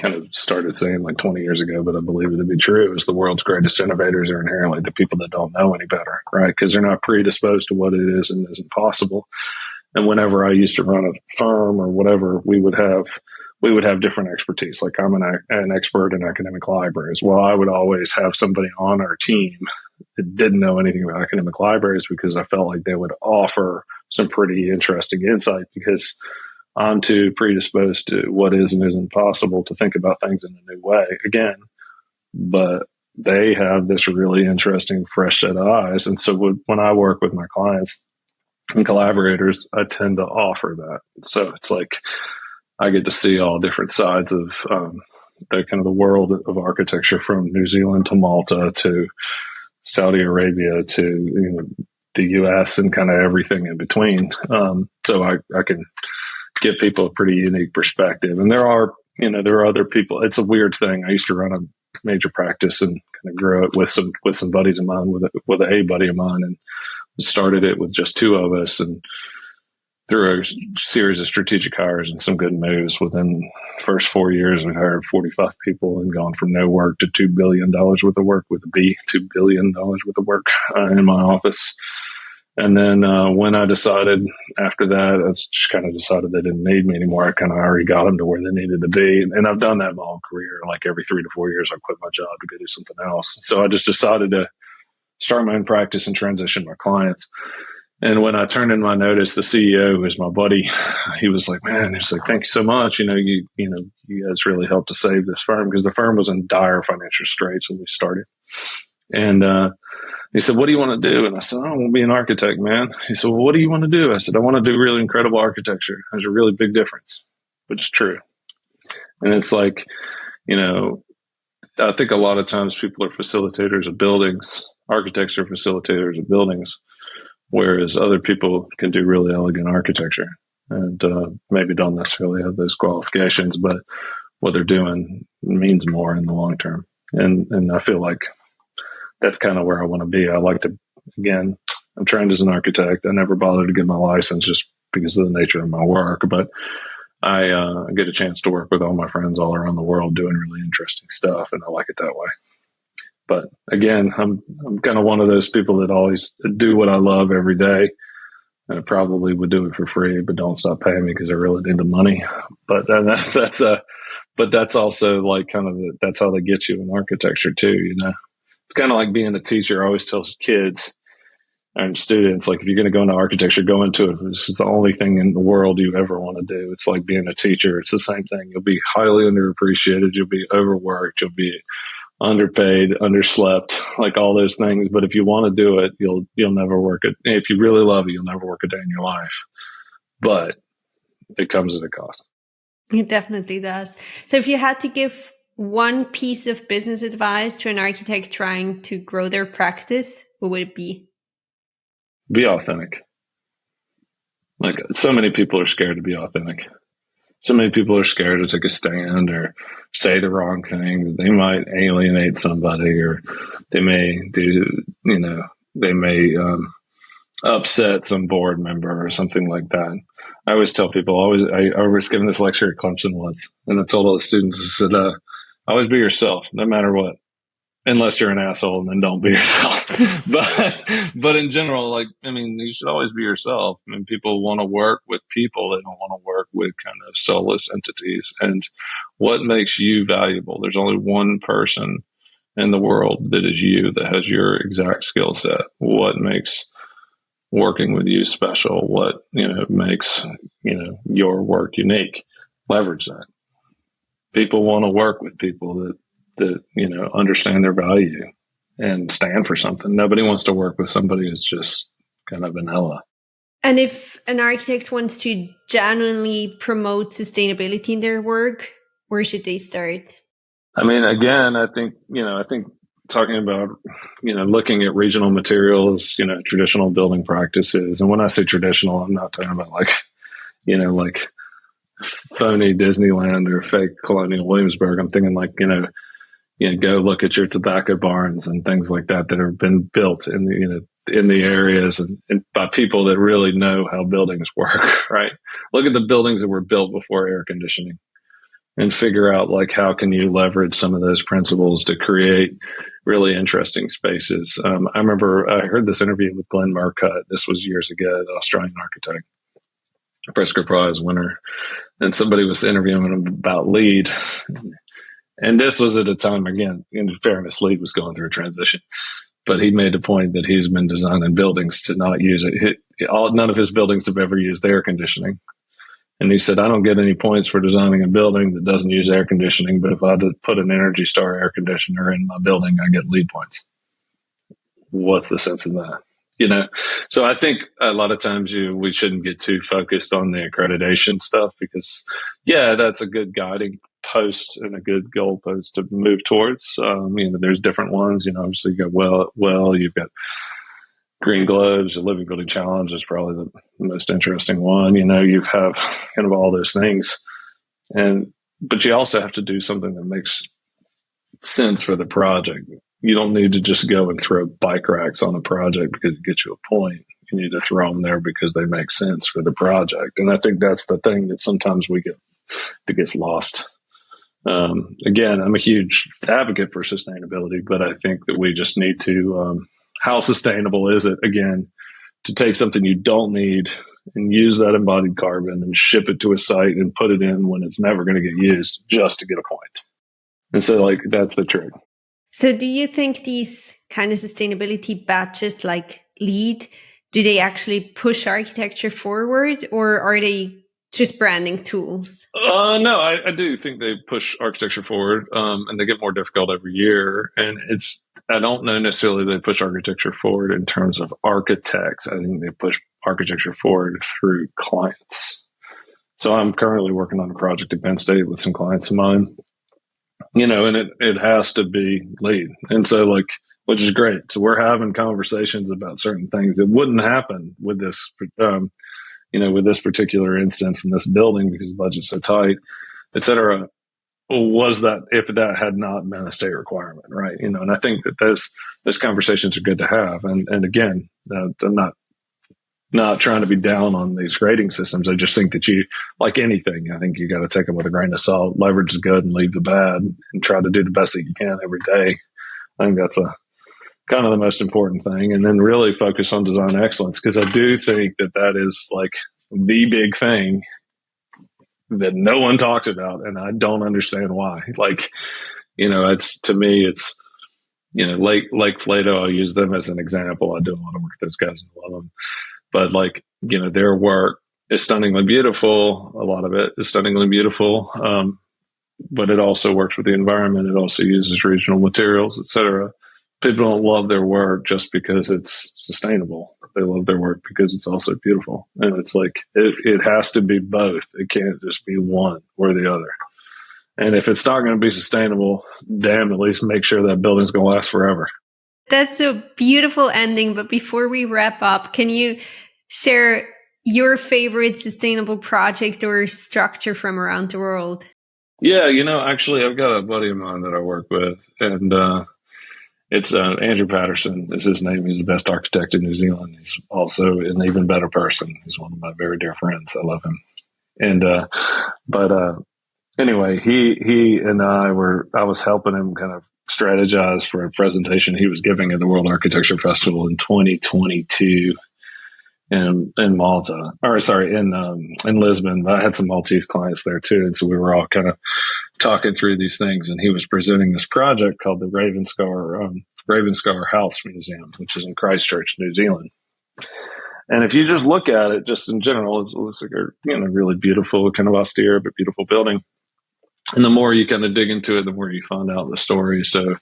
Speaker 1: kind of started saying like 20 years ago, but I believe it to be true, is the world's greatest innovators are inherently the people that don't know any better, right? Because they're not predisposed to what it is and isn't possible. And whenever I used to run a firm or whatever, we would have different expertise. Like I'm an expert in academic libraries. Well, I would always have somebody on our team that didn't know anything about academic libraries because I felt like they would offer some pretty interesting insight because I'm too predisposed to what is and isn't possible to think about things in a new way again. But they have this really interesting, fresh set of eyes. And so when I work with my clients and collaborators, I tend to offer that. So it's like, I get to see all different sides of the kind of the world of architecture, from New Zealand to Malta to Saudi Arabia to the U.S. and kind of everything in between. So I can give people a pretty unique perspective. And there are other people. It's a weird thing. I used to run a major practice in kind of grew it with some buddies of mine, with a buddy of mine, and started it with just two of us. And through a series of strategic hires and some good moves, within the first 4 years, we hired 45 people and gone from no work to $2 billion worth of work with a B, $2 billion worth of work in my office. And then when I decided after that, I just kind of decided they didn't need me anymore. I kind of already got them to where they needed to be. And I've done that my whole career. Like every 3 to 4 years, I quit my job to go do something else. So I just decided to start my own practice and transition my clients. And when I turned in my notice, the CEO, who was my buddy, he was like, man, he's like, thank you so much. You guys really helped to save this firm, because the firm was in dire financial straits when we started. And he said, what do you want to do? And I said, I want to be an architect, man. He said, well, what do you want to do? I said, I want to do really incredible architecture. There's a really big difference, but it's true. And it's like, I think a lot of times people are facilitators of buildings. Architects are facilitators of buildings, whereas other people can do really elegant architecture and maybe don't necessarily have those qualifications, but what they're doing means more in the long term. And I feel like that's kind of where I want to be. I like to, again, I'm trained as an architect. I never bothered to get my license just because of the nature of my work, but I get a chance to work with all my friends all around the world doing really interesting stuff, and I like it that way. But again, I'm kind of one of those people that always do what I love every day. And I probably would do it for free, but don't stop paying me because I really need the money. But that's also like kind of that's how they get you in architecture too. It's kind of like being a teacher. I always tell kids and students, like, if you're going to go into architecture, go into it. This is the only thing in the world you ever want to do. It's like being a teacher. It's the same thing. You'll be highly underappreciated. You'll be overworked. You'll be underpaid, underslept, like all those things. But if you want to do it, you'll never work it. If you really love it, you'll never work a day in your life. But it comes at a cost.
Speaker 2: It definitely does. So if you had to give one piece of business advice to an architect trying to grow their practice, what would it be?
Speaker 1: Be authentic. Like, so many people are scared to be authentic. So many people are scared to take a stand or say the wrong thing. They might alienate somebody, or they may upset some board member or something like that. I always tell people, I was giving this lecture at Clemson once, and I told all the students, I said, always be yourself, no matter what. Unless you're an asshole, and then don't be yourself. but in general, you should always be yourself. I mean, people want to work with people. They don't want to work with kind of soulless entities. And what makes you valuable? There's only one person in the world that is you, that has your exact skill set. What makes working with you special? What, makes, your work unique? Leverage that. People want to work with people that understand their value and stand for something. Nobody wants to work with somebody who's just kind of vanilla.
Speaker 2: And if an architect wants to genuinely promote sustainability in their work, where should they start?
Speaker 1: I mean, again, I think talking about, looking at regional materials, traditional building practices. And when I say traditional, I'm not talking about like phony Disneyland or fake Colonial Williamsburg. I'm thinking like, go look at your tobacco barns and things like that have been built in the areas and by people that really know how buildings work, right? Look at the buildings that were built before air conditioning and figure out like, how can you leverage some of those principles to create really interesting spaces. I remember I heard this interview with Glenn Murcutt. This was years ago, the Australian architect, Pritzker Prize winner. And somebody was interviewing him about LEED. And this was at a time, again, in fairness, LEED was going through a transition. But he made the point that he's been designing buildings to not use it. None of his buildings have ever used air conditioning. And he said, I don't get any points for designing a building that doesn't use air conditioning. But if I put an Energy Star air conditioner in my building, I get LEED points. What's the sense in that? So I think a lot of times we shouldn't get too focused on the accreditation stuff because, that's a good guiding post and a good goalpost to move towards. There's different ones. Obviously you got well, you've got Green Globes, the Living Building Challenge is probably the most interesting one. You have kind of all those things, but you also have to do something that makes sense for the project. you don't need to just go and throw bike racks on a project because it gets you a point. You need to throw them there because they make sense for the project. And I think that's the thing that sometimes that gets lost. Again, I'm a huge advocate for sustainability, but I think that we just need to, how sustainable is it, again, to take something you don't need and use that embodied carbon and ship it to a site and put it in when it's never going to get used just to get a point. And so, like, that's the trick.
Speaker 2: So do you think these kind of sustainability badges like LEED, do they actually push architecture forward, or are they just branding tools?
Speaker 1: No, I do think they push architecture forward, and they get more difficult every year. And I don't know necessarily they push architecture forward in terms of architects. I think they push architecture forward through clients. So I'm currently working on a project at Penn State with some clients of mine, and it has to be LEED. And so, like, which is great. So we're having conversations about certain things that wouldn't happen with this, with this particular instance in this building because the budget's so tight, et cetera. Was that if that had not been a state requirement, right? And I think that those conversations are good to have. And again, I'm not trying to be down on these grading systems. I just think that like anything, I think you got to take them with a grain of salt. Leverage the good and leave the bad, and try to do the best that you can every day. I think that's kind of the most important thing. And then really focus on design excellence, because I do think that is like the big thing that no one talks about, and I don't understand why. Like, it's, to me, it's, Lake Plato, I'll use them as an example. I do a lot of work with those guys and love them. But like, their work is stunningly beautiful. A lot of it is stunningly beautiful. But it also works with the environment. It also uses regional materials, et cetera. People don't love their work just because it's sustainable. They love their work because it's also beautiful. And it's like, it has to be both. It can't just be one or the other. And if it's not going to be sustainable, damn, at least make sure that building's going to last forever.
Speaker 2: That's a beautiful ending. But before we wrap up, can you share your favorite sustainable project or structure from around the world?
Speaker 1: Yeah, actually, I've got a buddy of mine that I work with, and it's Andrew Patterson is his name. He's the best architect in New Zealand. He's also an even better person. He's one of my very dear friends. I love him. And anyway, he and I was helping him kind of strategize for a presentation he was giving at the World Architecture Festival in 2022 in Malta, or sorry, in Lisbon. I had some Maltese clients there too, and so we were all kind of talking through these things. And he was presenting this project called the Ravenscar House Museum, which is in Christchurch, New Zealand. And if you just look at it, just in general, it looks like a really beautiful, kind of austere but beautiful building. And the more you kind of dig into it, the more you find out the story. So I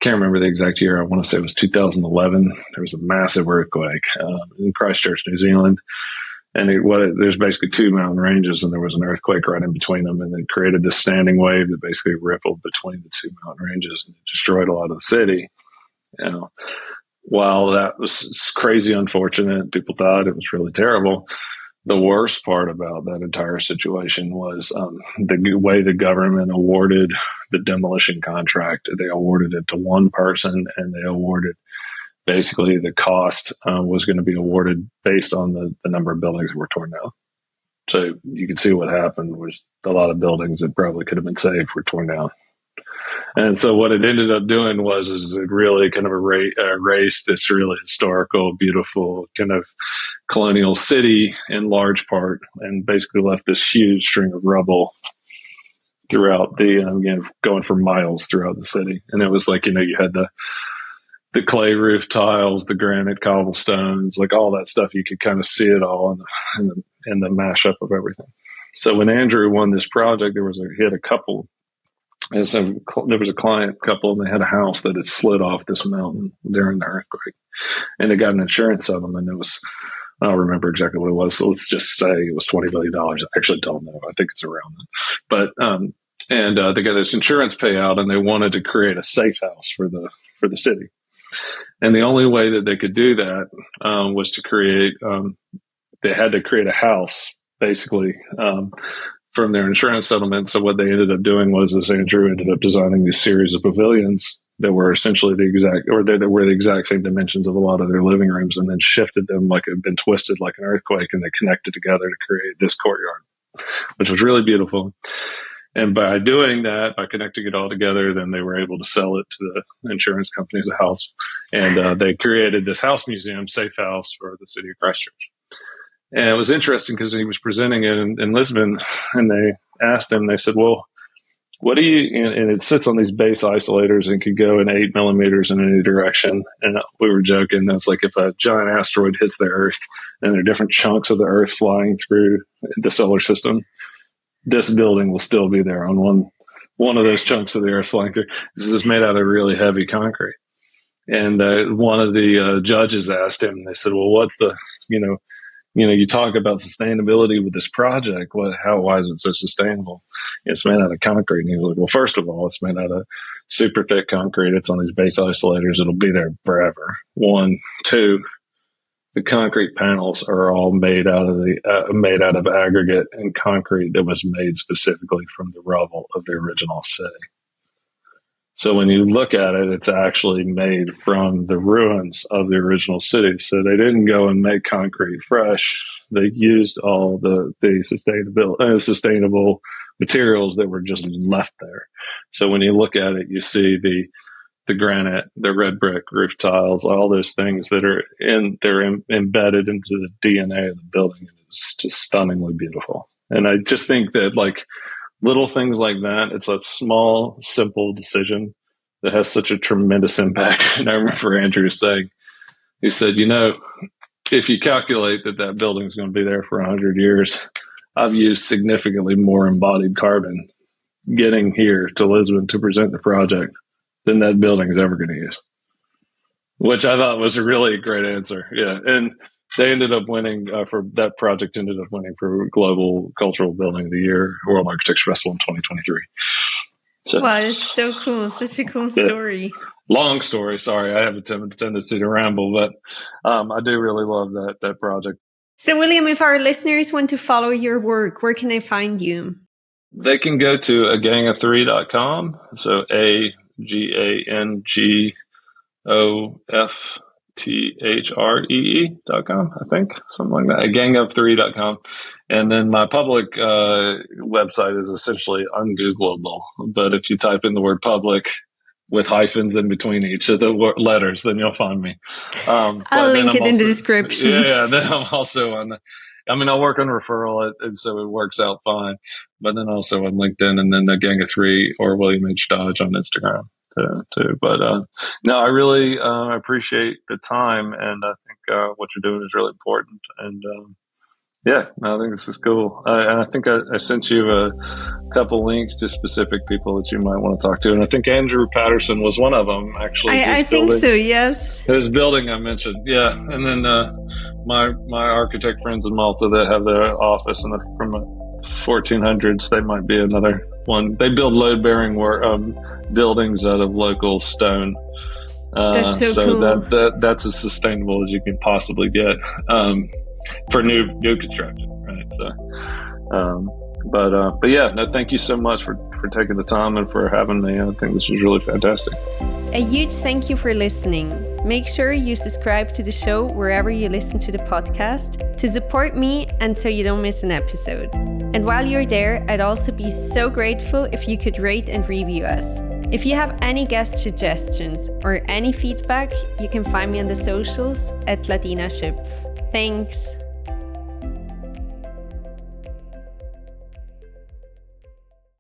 Speaker 1: can't remember the exact year. I want to say it was 2011. There was a massive earthquake in Christchurch, New Zealand. And there's basically two mountain ranges, and there was an earthquake right in between them. And it created this standing wave that basically rippled between the two mountain ranges and it destroyed a lot of the city. While that was crazy unfortunate, people died, it was really terrible. The worst part about that entire situation was the way the government awarded the demolition contract. They awarded it to one person, and they awarded basically the cost was going to be awarded based on the number of buildings that were torn down. So you can see what happened was a lot of buildings that probably could have been saved were torn down. And so what it ended up doing was it really kind of erased this really historical, beautiful kind of colonial city in large part, and basically left this huge string of rubble throughout going for miles throughout the city. And it was like, you had the clay roof tiles, the granite cobblestones, like all that stuff. You could kind of see it all in the mashup of everything. So when Andrew won this project, he had a couple. And so there was a client couple, and they had a house that had slid off this mountain during the earthquake, and they got an insurance settlement. I don't remember exactly what it was. So let's just say it was $20 million. I actually don't know. I think it's around that. But they got this insurance payout, and they wanted to create a safe house for the city. And the only way that they could do that was to create. They had to create a house, basically. From their insurance settlement. So what they ended up doing was Andrew ended up designing this series of pavilions that were essentially that were the exact same dimensions of a lot of their living rooms, and then shifted them like it had been twisted like an earthquake, and they connected together to create this courtyard, which was really beautiful. And by doing that, by connecting it all together, then they were able to sell it to the insurance company as a house. And they created this house museum, Safe House, for the city of Christchurch. And it was interesting because he was presenting it in Lisbon, and they asked him, they said, well, what do you, and it sits on these base isolators and could go in 8 millimeters in any direction. And we were joking, that's like if a giant asteroid hits the Earth and there are different chunks of the Earth flying through the solar system, this building will still be there on one of those chunks of the Earth flying through. This is made out of really heavy concrete. And one of the judges asked him, they said, well, what's the, you talk about sustainability with this project. Why is it so sustainable? It's made out of concrete. And he was like, well, first of all, it's made out of super thick concrete. It's on these base isolators. It'll be there forever. 1, 2, the concrete panels are all made out of aggregate and concrete that was made specifically from the rubble of the original city. So when you look at it, it's actually made from the ruins of the original city. So they didn't go and make concrete fresh. They used all the sustainable materials that were just left there. So when you look at it, you see the granite, the red brick roof tiles, all those things that are embedded into the DNA of the building. It's just stunningly beautiful. And I just think that like little things like that, it's a small, simple decision that has such a tremendous impact. And I remember Andrew saying, he said, if you calculate that building is going to be there for 100 years, I've used significantly more embodied carbon getting here to Lisbon to present the project than that building is ever going to use, which I thought was a really great answer. Yeah. And they ended up winning for Global Cultural Building of the Year, World Architecture Festival in 2023. So,
Speaker 2: wow, it's so cool. Such a cool story.
Speaker 1: Long story. Sorry, I have a tendency to ramble, but I do really love that project.
Speaker 2: So, William, if our listeners want to follow your work, where can they find you?
Speaker 1: They can go to agangofthree.com. So AGANGOFTHREE.com, I think, something like that. Agangofthree.com. And then my public website is essentially ungoogleable. But if you type in the word public with hyphens in between each of the letters, then you'll find me.
Speaker 2: I'll link it in the description.
Speaker 1: Yeah, then I'm also on I work on referral, and so it works out fine. But then also on LinkedIn, and then the Gang of Three or William H. Dodge on Instagram too. But no, I really appreciate the time, and I think what you're doing is really important. And I think this is cool. And I think I sent you a couple links to specific people that you might want to talk to. And I think Andrew Patterson was one of them, actually.
Speaker 2: I think so, yes.
Speaker 1: His building I mentioned, yeah. And then my architect friends in Malta that have their office from the 1400s, they might be another one. They build load-bearing buildings out of local stone.
Speaker 2: That's so cool.
Speaker 1: That's as sustainable as you can possibly get. For new construction, right? So, but yeah, no, thank you so much for taking the time and for having me. I think this was really fantastic.
Speaker 2: A huge thank you for listening. Make sure you subscribe to the show wherever you listen to the podcast to support me and so you don't miss an episode. And while you're there, I'd also be so grateful if you could rate and review us. If you have any guest suggestions or any feedback, you can find me on the socials at LadinaShipf. Thanks.